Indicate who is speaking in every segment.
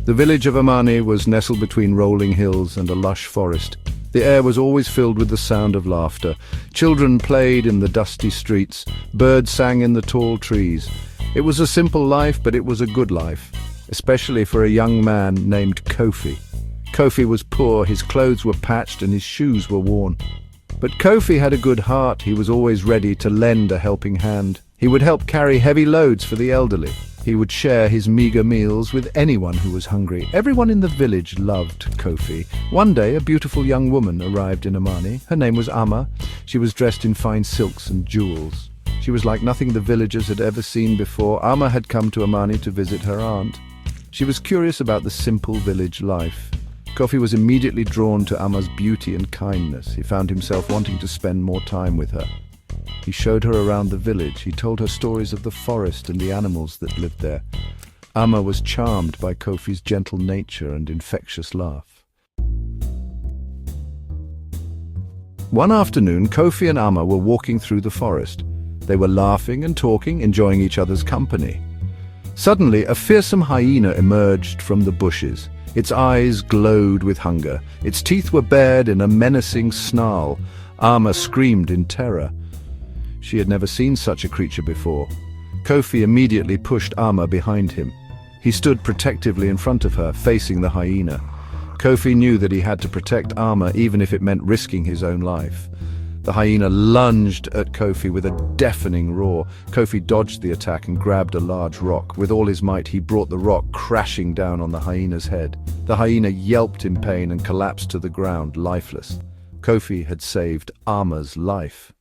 Speaker 1: The village of Amani was nestled between rolling hills and a lush forest. The air was always filled with the sound of laughter. Children played in the dusty streets. Birds sang in the tall trees. It was a simple life, but it was a good life, especially for a young man named Kofi. Kofi was poor, his clothes were patched and his shoes were worn. But Kofi had a good heart. He was always ready to lend a helping hand. He would help carry heavy loads for the elderly. He would share his meager meals with anyone who was hungry. Everyone in the village loved Kofi. One day, a beautiful young woman arrived in Amani. Her name was Amma. She was dressed in fine silks and jewels. She was like nothing the villagers had ever seen before. Amma had come to Amani to visit her aunt. She was curious about the simple village life. Kofi was immediately drawn to Amma's beauty and kindness. He found himself wanting to spend more time with her. He showed her around the village. He told her stories of the forest and the animals that lived there. Amma was charmed by Kofi's gentle nature and infectious laugh. One afternoon, Kofi and Amma were walking through the forest. They were laughing and talking, enjoying each other's company. Suddenly, a fearsome hyena emerged from the bushes. Its eyes glowed with hunger. Its teeth were bared in a menacing snarl. Amma screamed in terror. She had never seen such a creature before. Kofi immediately pushed Amma behind him. He stood protectively in front of her, facing the hyena. Kofi knew that he had to protect Amma, even if it meant risking his own life. The hyena lunged at Kofi with a deafening roar. Kofi dodged the attack and grabbed a large rock. With all his might, he brought the rock crashing down on the hyena's head. The hyena yelped in pain and collapsed to the ground, lifeless. Kofi had saved Amma's life.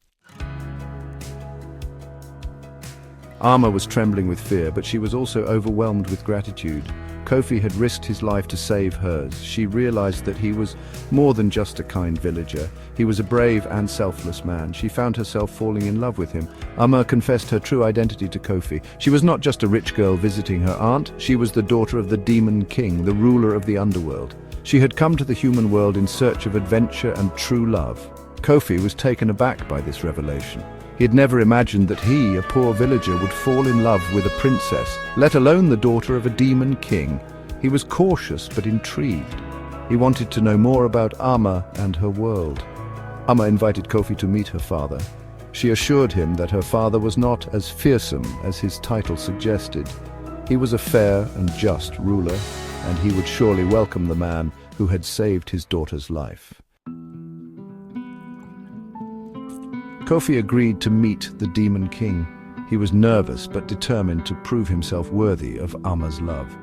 Speaker 1: Amma was trembling with fear, but she was also overwhelmed with gratitude. Kofi had risked his life to save hers. She realized that he was more than just a kind villager. He was a brave and selfless man. She found herself falling in love with him. Amma confessed her true identity to Kofi. She was not just a rich girl visiting her aunt. She was the daughter of the Demon King, the ruler of the underworld. She had come to the human world in search of adventure and true love. Kofi was taken aback by this revelation. He had never imagined that he, a poor villager, would fall in love with a princess, let alone the daughter of a demon king. He was cautious but intrigued. He wanted to know more about Amma and her world. Amma invited Kofi to meet her father. She assured him that her father was not as fearsome as his title suggested. He was a fair and just ruler, and he would surely welcome the man who had saved his daughter's life. Kofi agreed to meet the Demon King. He was nervous but determined to prove himself worthy of Amma's love.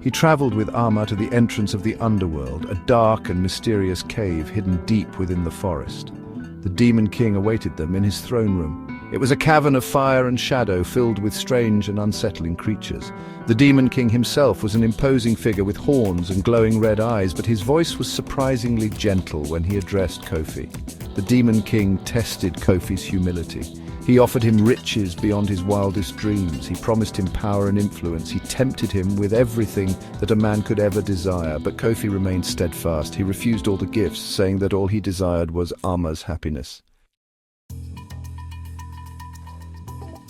Speaker 1: He traveled with Amma to the entrance of the underworld, a dark and mysterious cave hidden deep within the forest. The Demon King awaited them in his throne room. It was a cavern of fire and shadow filled with strange and unsettling creatures. The Demon King himself was an imposing figure with horns and glowing red eyes, but his voice was surprisingly gentle when he addressed Kofi. The Demon King tested Kofi's humility. He offered him riches beyond his wildest dreams. He promised him power and influence. He tempted him with everything that a man could ever desire, but Kofi remained steadfast. He refused all the gifts, saying that all he desired was Amma's happiness.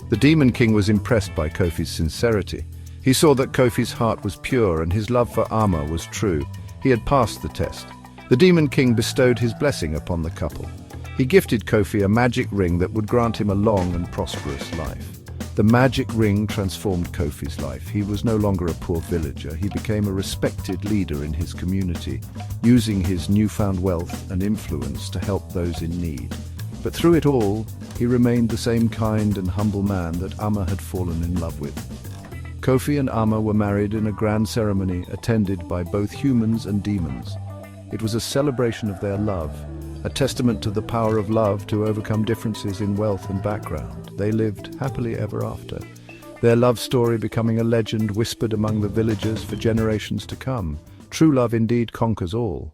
Speaker 1: The Demon King was impressed by Kofi's sincerity. He saw that Kofi's heart was pure and his love for Amma was true. He had passed the test. The Demon King bestowed his blessing upon the couple. He gifted Kofi a magic ring that would grant him a long and prosperous life. The magic ring transformed Kofi's life. He was no longer a poor villager. He became a respected leader in his community, using his newfound wealth and influence to help those in need. But through it all, he remained the same kind and humble man that Amma had fallen in love with. Kofi and Amma were married in a grand ceremony attended by both humans and demons. It was a celebration of their love, a testament to the power of love to overcome differences in wealth and background. They lived happily ever after, their love story becoming a legend whispered among the villagers for generations to come. True love indeed conquers all.